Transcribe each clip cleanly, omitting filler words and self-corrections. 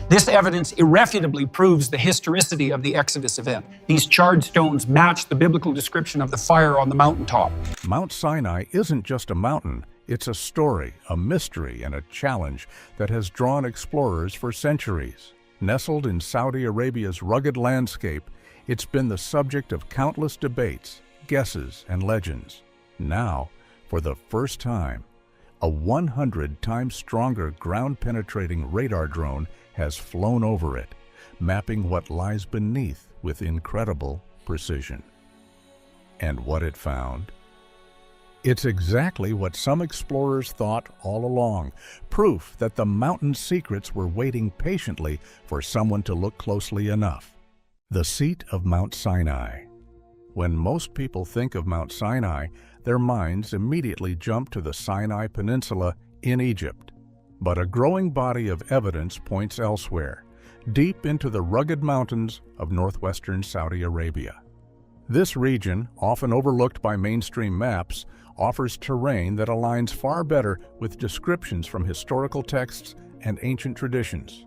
This evidence irrefutably proves the historicity of the Exodus event. These charred stones match the biblical description of the fire on the mountaintop. Mount Sinai isn't just a mountain, it's a story, a mystery, and a challenge that has drawn explorers for centuries. Nestled in Saudi Arabia's rugged landscape, it's been the subject of countless debates, guesses, and legends. Now, for the first time, a 100 times stronger ground-penetrating radar drone has flown over it, mapping what lies beneath with incredible precision. And what it found? It's exactly what some explorers thought all along, proof that the mountain's secrets were waiting patiently for someone to look closely enough. The seat of Mount Sinai. When most people think of Mount Sinai, their minds immediately jump to the Sinai Peninsula in Egypt. But a growing body of evidence points elsewhere, deep into the rugged mountains of northwestern Saudi Arabia. This region, often overlooked by mainstream maps, offers terrain that aligns far better with descriptions from historical texts and ancient traditions.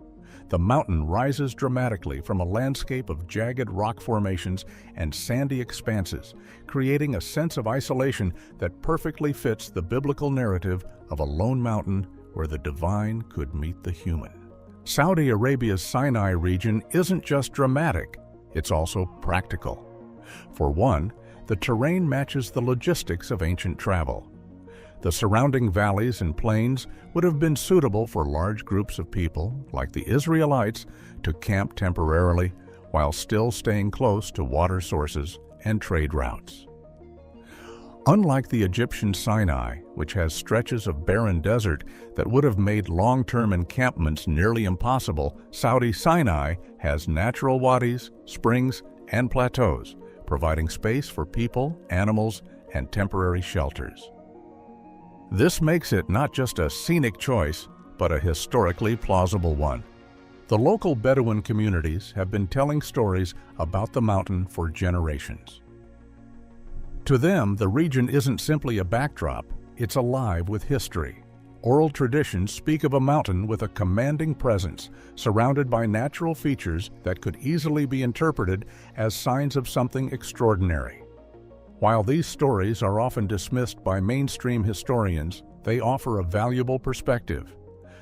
The mountain rises dramatically from a landscape of jagged rock formations and sandy expanses, creating a sense of isolation that perfectly fits the biblical narrative of a lone mountain where the divine could meet the human. Saudi Arabia's Sinai region isn't just dramatic, it's also practical. For one, the terrain matches the logistics of ancient travel. The surrounding valleys and plains would have been suitable for large groups of people, like the Israelites, to camp temporarily while still staying close to water sources and trade routes. Unlike the Egyptian Sinai, which has stretches of barren desert that would have made long-term encampments nearly impossible, Saudi Sinai has natural wadis, springs, and plateaus, providing space for people, animals, and temporary shelters. This makes it not just a scenic choice, but a historically plausible one. The local Bedouin communities have been telling stories about the mountain for generations. To them, the region isn't simply a backdrop, it's alive with history. Oral traditions speak of a mountain with a commanding presence, surrounded by natural features that could easily be interpreted as signs of something extraordinary. While these stories are often dismissed by mainstream historians, they offer a valuable perspective.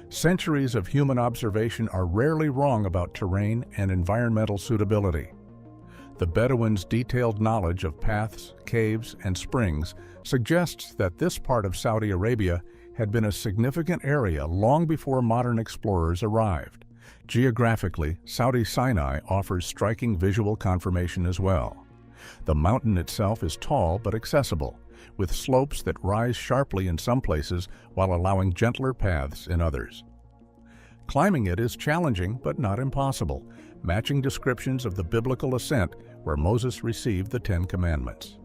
Centuries of human observation are rarely wrong about terrain and environmental suitability. The Bedouins' detailed knowledge of paths, caves, and springs suggests that this part of Saudi Arabia had been a significant area long before modern explorers arrived. Geographically, Saudi Sinai offers striking visual confirmation as well. The mountain itself is tall but accessible, with slopes that rise sharply in some places while allowing gentler paths in others. Climbing it is challenging but not impossible, matching descriptions of the biblical ascent where Moses received the Ten Commandments.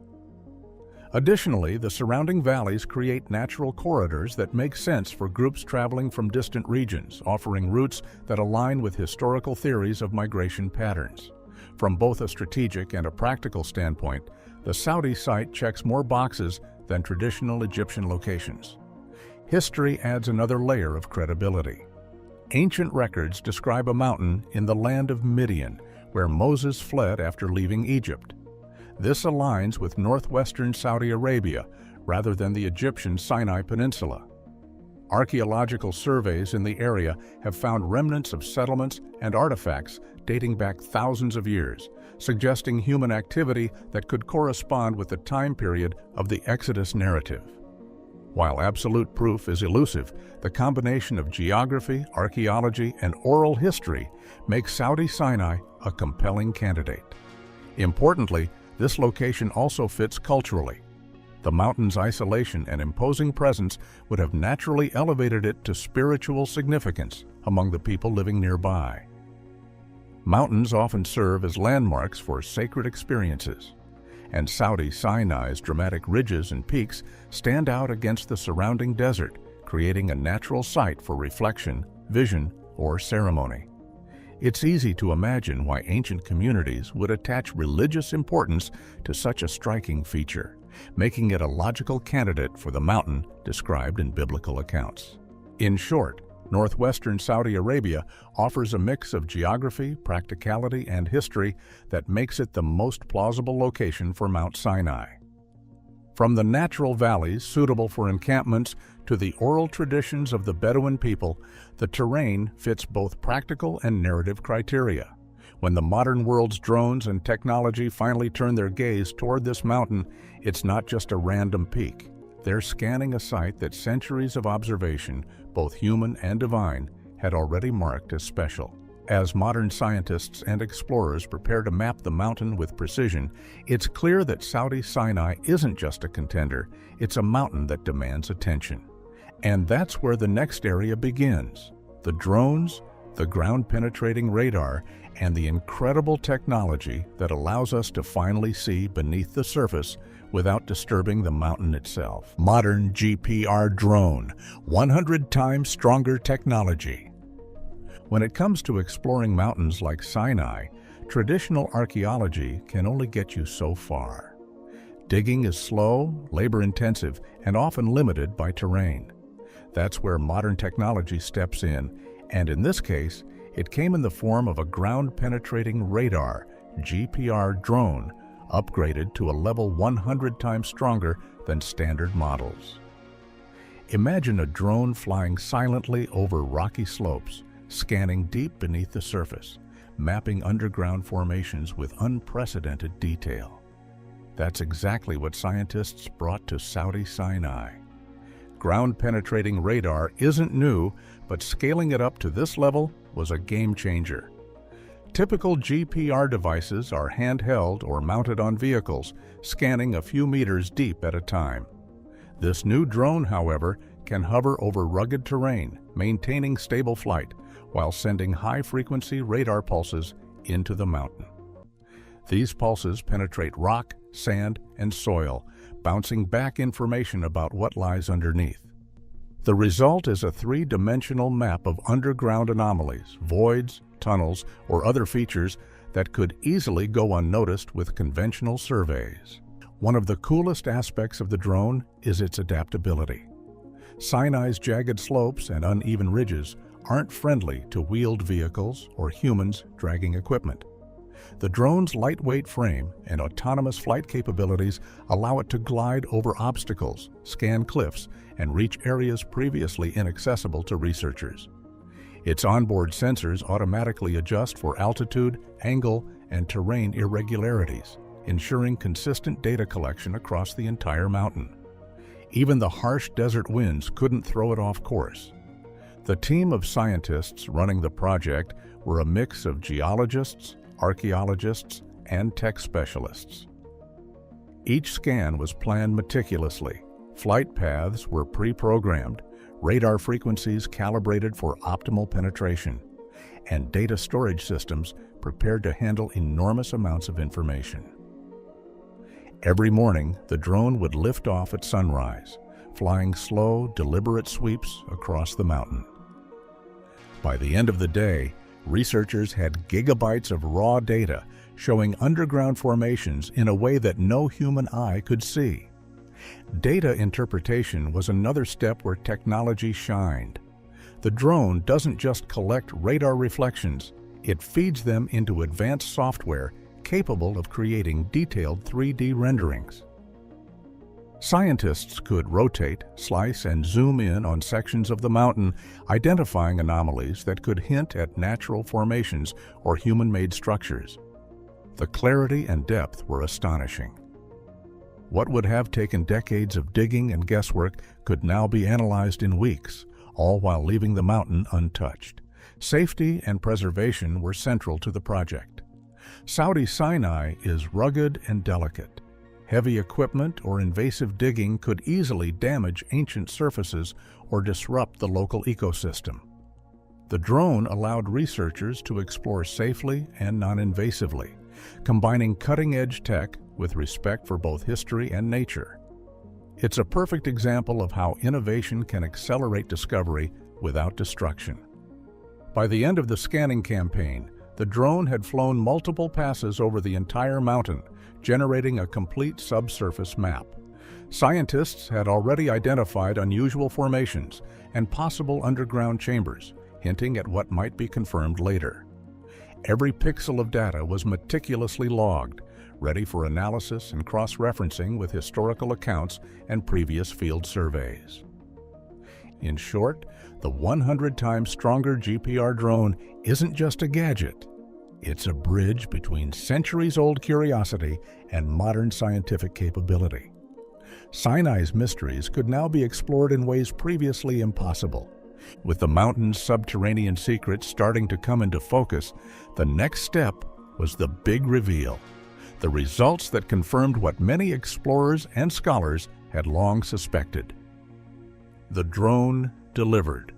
Additionally, the surrounding valleys create natural corridors that make sense for groups traveling from distant regions, offering routes that align with historical theories of migration patterns. From both a strategic and a practical standpoint, the Saudi site checks more boxes than traditional Egyptian locations. History adds another layer of credibility. Ancient records describe a mountain in the land of Midian, where Moses fled after leaving Egypt. This aligns with northwestern Saudi Arabia rather than the Egyptian Sinai Peninsula. Archaeological surveys in the area have found remnants of settlements and artifacts dating back thousands of years, suggesting human activity that could correspond with the time period of the Exodus narrative. While absolute proof is elusive, the combination of geography, archaeology, and oral history makes Saudi Sinai a compelling candidate. Importantly, this location also fits culturally. The mountain's isolation and imposing presence would have naturally elevated it to spiritual significance among the people living nearby. Mountains often serve as landmarks for sacred experiences, and Saudi Sinai's dramatic ridges and peaks stand out against the surrounding desert, creating a natural site for reflection, vision, or ceremony. It's easy to imagine why ancient communities would attach religious importance to such a striking feature, making it a logical candidate for the mountain described in biblical accounts. In short, Northwestern Saudi Arabia offers a mix of geography, practicality, and history that makes it the most plausible location for Mount Sinai. From the natural valleys suitable for encampments to the oral traditions of the Bedouin people, the terrain fits both practical and narrative criteria. When the modern world's drones and technology finally turn their gaze toward this mountain, it's not just a random peak. They're scanning a site that centuries of observation, both human and divine, had already marked as special. As modern scientists and explorers prepare to map the mountain with precision, it's clear that Saudi Sinai isn't just a contender, it's a mountain that demands attention. And that's where the next area begins. The drones, the ground-penetrating radar, and the incredible technology that allows us to finally see beneath the surface without disturbing the mountain itself. Modern GPR drone, 100 times stronger technology. When it comes to exploring mountains like Sinai, traditional archaeology can only get you so far. Digging is slow, labor-intensive, and often limited by terrain. That's where modern technology steps in, and in this case, it came in the form of a ground-penetrating radar, GPR drone, upgraded to a level 100 times stronger than standard models. Imagine a drone flying silently over rocky slopes, scanning deep beneath the surface, mapping underground formations with unprecedented detail. That's exactly what scientists brought to Saudi Sinai. Ground-penetrating radar isn't new, but scaling it up to this level was a game-changer. Typical GPR devices are handheld or mounted on vehicles, scanning a few meters deep at a time. This new drone, however, can hover over rugged terrain, maintaining stable flight, while sending high-frequency radar pulses into the mountain. These pulses penetrate rock, sand, and soil, bouncing back information about what lies underneath. The result is a three-dimensional map of underground anomalies, voids, tunnels, or other features that could easily go unnoticed with conventional surveys. One of the coolest aspects of the drone is its adaptability. Sinai's jagged slopes and uneven ridges aren't friendly to wheeled vehicles or humans dragging equipment. The drone's lightweight frame and autonomous flight capabilities allow it to glide over obstacles, scan cliffs, and reach areas previously inaccessible to researchers. Its onboard sensors automatically adjust for altitude, angle, and terrain irregularities, ensuring consistent data collection across the entire mountain. Even the harsh desert winds couldn't throw it off course. The team of scientists running the project were a mix of geologists, archaeologists, and tech specialists. Each scan was planned meticulously. Flight paths were pre-programmed, radar frequencies calibrated for optimal penetration, and data storage systems prepared to handle enormous amounts of information. Every morning, the drone would lift off at sunrise, flying slow, deliberate sweeps across the mountain. By the end of the day, researchers had gigabytes of raw data showing underground formations in a way that no human eye could see. Data interpretation was another step where technology shined. The drone doesn't just collect radar reflections, it feeds them into advanced software capable of creating detailed 3D renderings. Scientists could rotate, slice, and zoom in on sections of the mountain, identifying anomalies that could hint at natural formations or human-made structures. The clarity and depth were astonishing. What would have taken decades of digging and guesswork could now be analyzed in weeks, all while leaving the mountain untouched. Safety and preservation were central to the project. Saudi Sinai is rugged and delicate. Heavy equipment or invasive digging could easily damage ancient surfaces or disrupt the local ecosystem. The drone allowed researchers to explore safely and non-invasively, combining cutting-edge tech with respect for both history and nature. It's a perfect example of how innovation can accelerate discovery without destruction. By the end of the scanning campaign, the drone had flown multiple passes over the entire mountain, generating a complete subsurface map. Scientists had already identified unusual formations and possible underground chambers, hinting at what might be confirmed later. Every pixel of data was meticulously logged, ready for analysis and cross-referencing with historical accounts and previous field surveys. In short, the 100 times stronger GPR drone isn't just a gadget. It's a bridge between centuries-old curiosity and modern scientific capability. Sinai's mysteries could now be explored in ways previously impossible. With the mountain's subterranean secrets starting to come into focus, the next step was the big reveal, the results that confirmed what many explorers and scholars had long suspected. The drone delivered.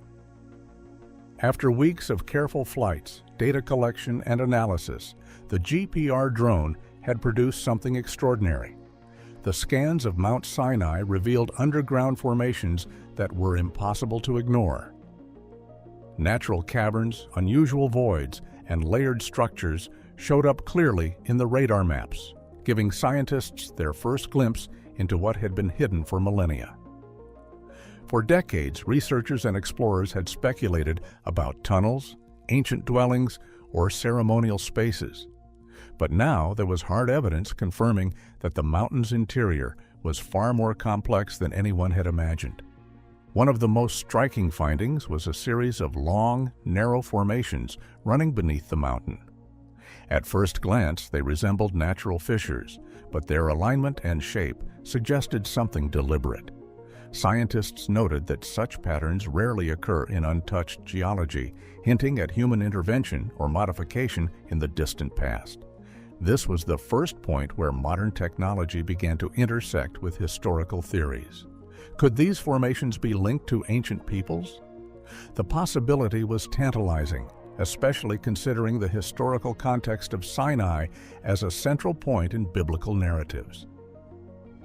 After weeks of careful flights, data collection, and analysis, the GPR drone had produced something extraordinary. The scans of Mount Sinai revealed underground formations that were impossible to ignore. Natural caverns, unusual voids, and layered structures showed up clearly in the radar maps, giving scientists their first glimpse into what had been hidden for millennia. For decades, researchers and explorers had speculated about tunnels, ancient dwellings, or ceremonial spaces. But now there was hard evidence confirming that the mountain's interior was far more complex than anyone had imagined. One of the most striking findings was a series of long, narrow formations running beneath the mountain. At first glance, they resembled natural fissures, but their alignment and shape suggested something deliberate. Scientists noted that such patterns rarely occur in untouched geology, hinting at human intervention or modification in the distant past. This was the first point where modern technology began to intersect with historical theories. Could these formations be linked to ancient peoples? The possibility was tantalizing, especially considering the historical context of Sinai as a central point in biblical narratives.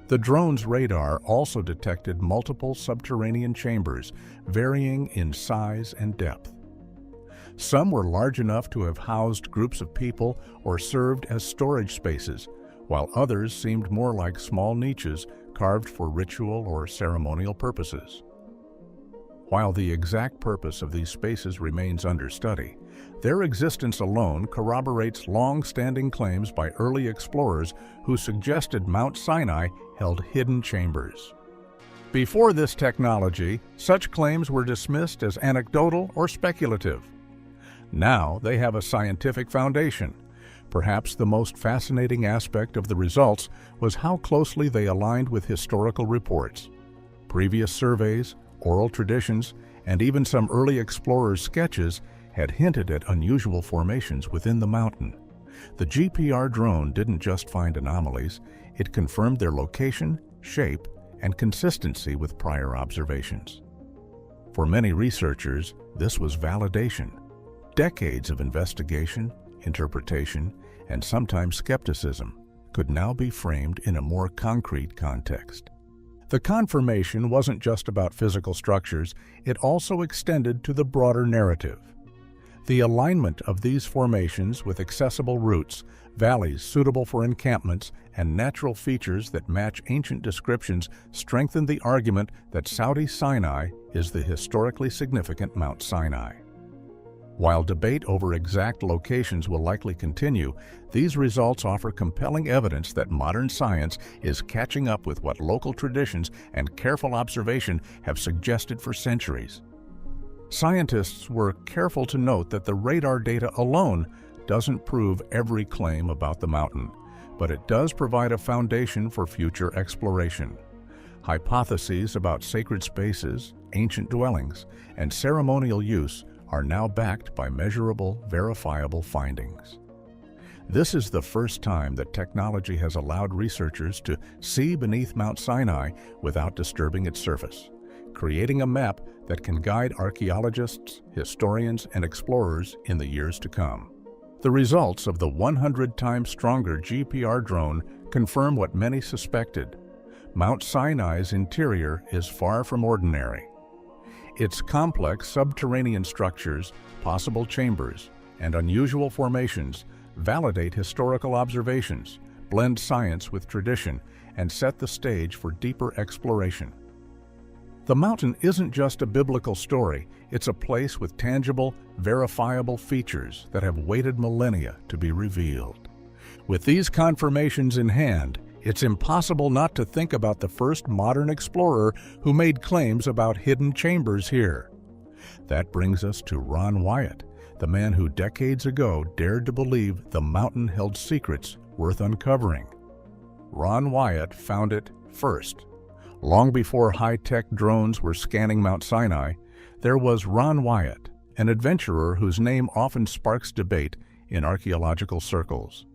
The drone's radar also detected multiple subterranean chambers, varying in size and depth. Some were large enough to have housed groups of people or served as storage spaces, while others seemed more like small niches carved for ritual or ceremonial purposes. While the exact purpose of these spaces remains under study, their existence alone corroborates long-standing claims by early explorers who suggested Mount Sinai held hidden chambers. Before this technology, such claims were dismissed as anecdotal or speculative. Now they have a scientific foundation. Perhaps the most fascinating aspect of the results was how closely they aligned with historical reports. Previous surveys, oral traditions, and even some early explorers' sketches had hinted at unusual formations within the mountain. The GPR drone didn't just find anomalies, it confirmed their location, shape, and consistency with prior observations. For many researchers, this was validation. Decades of investigation, interpretation, and sometimes skepticism could now be framed in a more concrete context. The confirmation wasn't just about physical structures, it also extended to the broader narrative. The alignment of these formations with accessible routes, valleys suitable for encampments, and natural features that match ancient descriptions strengthened the argument that Saudi Sinai is the historically significant Mount Sinai. While debate over exact locations will likely continue, these results offer compelling evidence that modern science is catching up with what local traditions and careful observation have suggested for centuries. Scientists were careful to note that the radar data alone doesn't prove every claim about the mountain, but it does provide a foundation for future exploration. Hypotheses about sacred spaces, ancient dwellings, and ceremonial use are now backed by measurable, verifiable findings. This is the first time that technology has allowed researchers to see beneath Mount Sinai without disturbing its surface, creating a map that can guide archaeologists, historians, and explorers in the years to come. The results of the 100 times stronger GPR drone confirm what many suspected. Mount Sinai's interior is far from ordinary. Its complex subterranean structures, possible chambers, and unusual formations validate historical observations, blend science with tradition, and set the stage for deeper exploration. The mountain isn't just a biblical story, it's a place with tangible, verifiable features that have waited millennia to be revealed. With these confirmations in hand, it's impossible not to think about the first modern explorer who made claims about hidden chambers here. That brings us to Ron Wyatt, the man who decades ago dared to believe the mountain held secrets worth uncovering. Ron Wyatt found it first. Long before high-tech drones were scanning Mount Sinai, there was Ron Wyatt, an adventurer whose name often sparks debate in archaeological circles.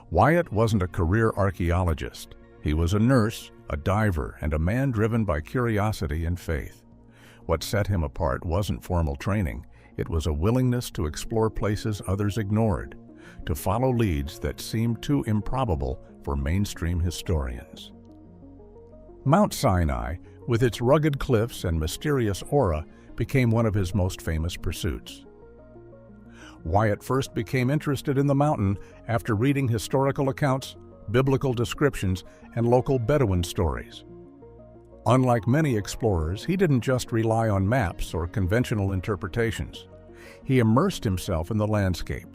Wyatt wasn't a career archaeologist. He was a nurse, a diver, and a man driven by curiosity and faith. What set him apart wasn't formal training. It was a willingness to explore places others ignored, to follow leads that seemed too improbable for mainstream historians. Mount Sinai, with its rugged cliffs and mysterious aura, became one of his most famous pursuits. Wyatt first became interested in the mountain after reading historical accounts, biblical descriptions, and local Bedouin stories. Unlike many explorers, he didn't just rely on maps or conventional interpretations. He immersed himself in the landscape.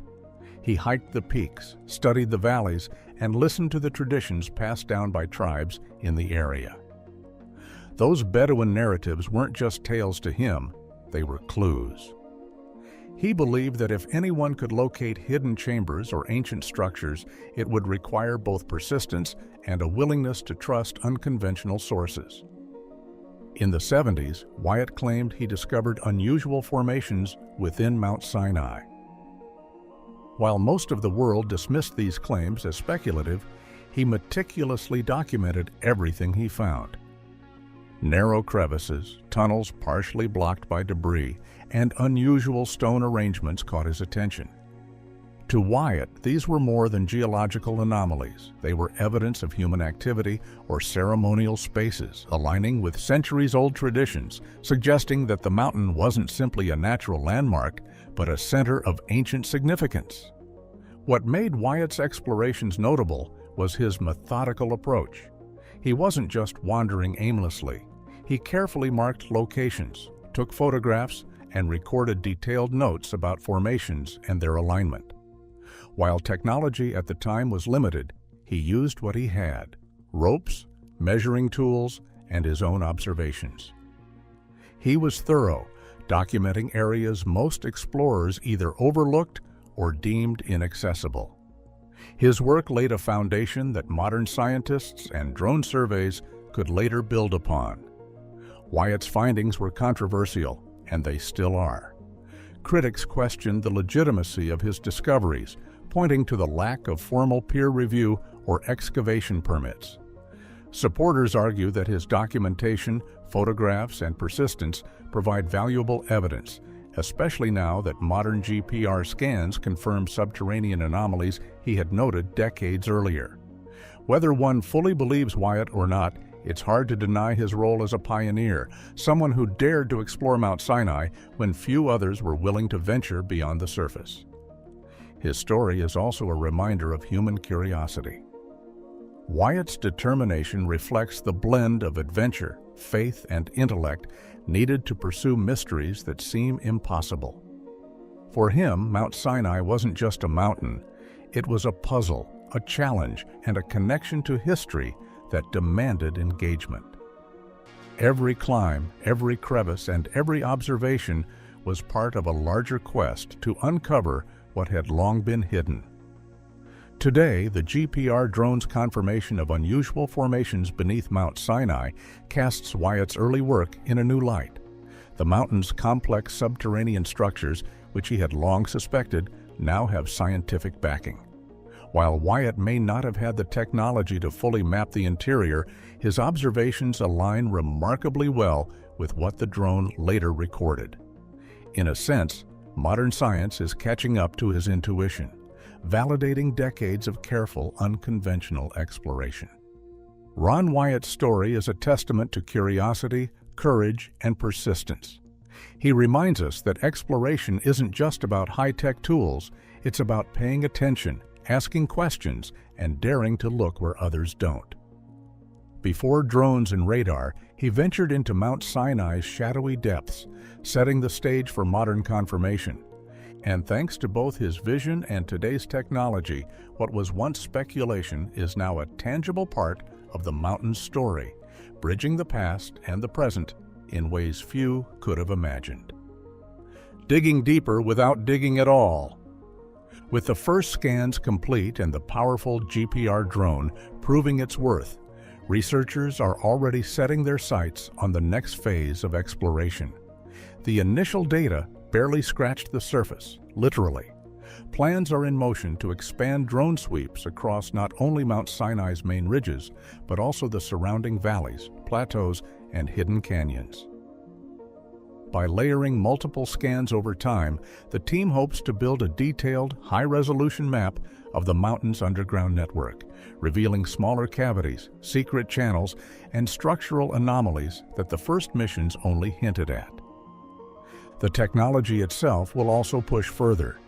He hiked the peaks, studied the valleys, and listened to the traditions passed down by tribes in the area. Those Bedouin narratives weren't just tales to him, they were clues. He believed that if anyone could locate hidden chambers or ancient structures, it would require both persistence and a willingness to trust unconventional sources. In the 70s, Wyatt claimed he discovered unusual formations within Mount Sinai. While most of the world dismissed these claims as speculative, he meticulously documented everything he found. Narrow crevices, tunnels partially blocked by debris, and unusual stone arrangements caught his attention. To Wyatt, these were more than geological anomalies. They were evidence of human activity or ceremonial spaces, aligning with centuries-old traditions, suggesting that the mountain wasn't simply a natural landmark, but a center of ancient significance. What made Wyatt's explorations notable was his methodical approach. He wasn't just wandering aimlessly. He carefully marked locations, took photographs, and recorded detailed notes about formations and their alignment. While technology at the time was limited, he used what he had: ropes, measuring tools, and his own observations. He was thorough, documenting areas most explorers either overlooked or deemed inaccessible. His work laid a foundation that modern scientists and drone surveys could later build upon. Wyatt's findings were controversial, and they still are. Critics questioned the legitimacy of his discoveries, pointing to the lack of formal peer review or excavation permits. Supporters argue that his documentation, photographs, and persistence provide valuable evidence, especially now that modern GPR scans confirm subterranean anomalies he had noted decades earlier. Whether one fully believes Wyatt or not, it's hard to deny his role as a pioneer, someone who dared to explore Mount Sinai when few others were willing to venture beyond the surface. His story is also a reminder of human curiosity. Wyatt's determination reflects the blend of adventure, faith, and intellect needed to pursue mysteries that seem impossible. For him, Mount Sinai wasn't just a mountain. It was a puzzle, a challenge, and a connection to history that demanded engagement. Every climb, every crevice, and every observation was part of a larger quest to uncover what had long been hidden. Today, the GPR drone's confirmation of unusual formations beneath Mount Sinai casts Wyatt's early work in a new light. The mountain's complex subterranean structures, which he had long suspected, now have scientific backing. While Wyatt may not have had the technology to fully map the interior, his observations align remarkably well with what the drone later recorded. In a sense, modern science is catching up to his intuition, validating decades of careful, unconventional exploration. Ron Wyatt's story is a testament to curiosity, courage, and persistence. He reminds us that exploration isn't just about high-tech tools, it's about paying attention, asking questions, and daring to look where others don't. Before drones and radar, he ventured into Mount Sinai's shadowy depths, setting the stage for modern confirmation. And thanks to both his vision and today's technology, what was once speculation is now a tangible part of the mountain's story, bridging the past and the present in ways few could have imagined. Digging deeper without digging at all. With the first scans complete and the powerful GPR drone proving its worth, researchers are already setting their sights on the next phase of exploration. The initial data barely scratched the surface, literally. Plans are in motion to expand drone sweeps across not only Mount Sinai's main ridges, but also the surrounding valleys, plateaus, and hidden canyons. By layering multiple scans over time, the team hopes to build a detailed, high-resolution map of the mountain's underground network, revealing smaller cavities, secret channels, and structural anomalies that the first missions only hinted at. The technology itself will also push further.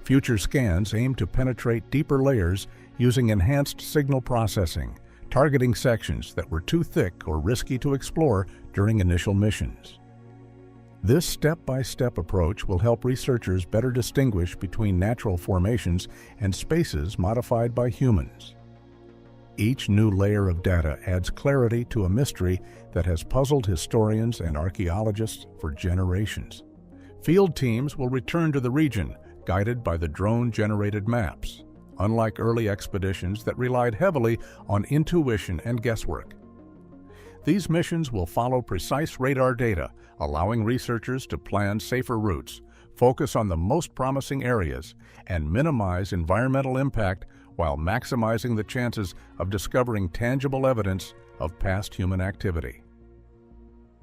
Future scans aim to penetrate deeper layers using enhanced signal processing, targeting sections that were too thick or risky to explore during initial missions. This step-by-step approach will help researchers better distinguish between natural formations and spaces modified by humans. Each new layer of data adds clarity to a mystery that has puzzled historians and archaeologists for generations. Field teams will return to the region, guided by the drone-generated maps, unlike early expeditions that relied heavily on intuition and guesswork. These missions will follow precise radar data, allowing researchers to plan safer routes, focus on the most promising areas, and minimize environmental impact while maximizing the chances of discovering tangible evidence of past human activity.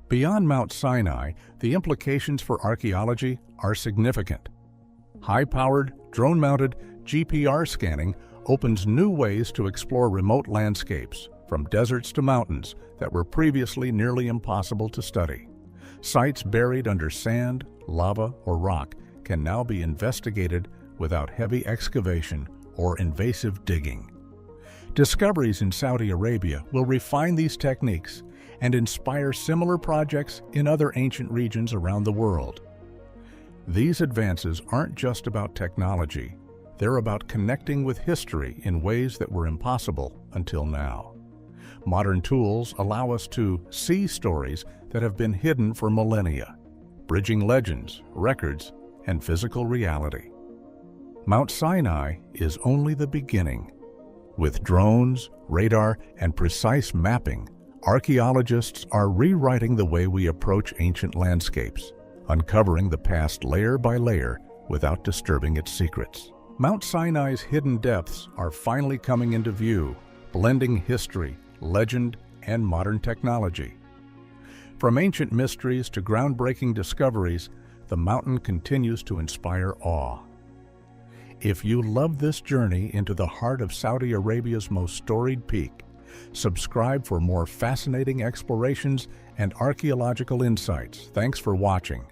Beyond Mount Sinai, the implications for archaeology are significant. High-powered, drone-mounted GPR scanning opens new ways to explore remote landscapes, from deserts to mountains, that were previously nearly impossible to study. Sites buried under sand, lava, or rock can now be investigated without heavy excavation or invasive digging. Discoveries in Saudi Arabia will refine these techniques and inspire similar projects in other ancient regions around the world. These advances aren't just about technology, they're about connecting with history in ways that were impossible until now. Modern tools allow us to see stories that have been hidden for millennia, bridging legends, records, and physical reality. Mount Sinai is only the beginning. With drones, radar, and precise mapping, archaeologists are rewriting the way we approach ancient landscapes, uncovering the past layer by layer without disturbing its secrets. Mount Sinai's hidden depths are finally coming into view, blending history, legend, and modern technology. From ancient mysteries to groundbreaking discoveries, the mountain continues to inspire awe. If you love this journey into the heart of Saudi Arabia's most storied peak, subscribe for more fascinating explorations and archaeological insights. Thanks for watching.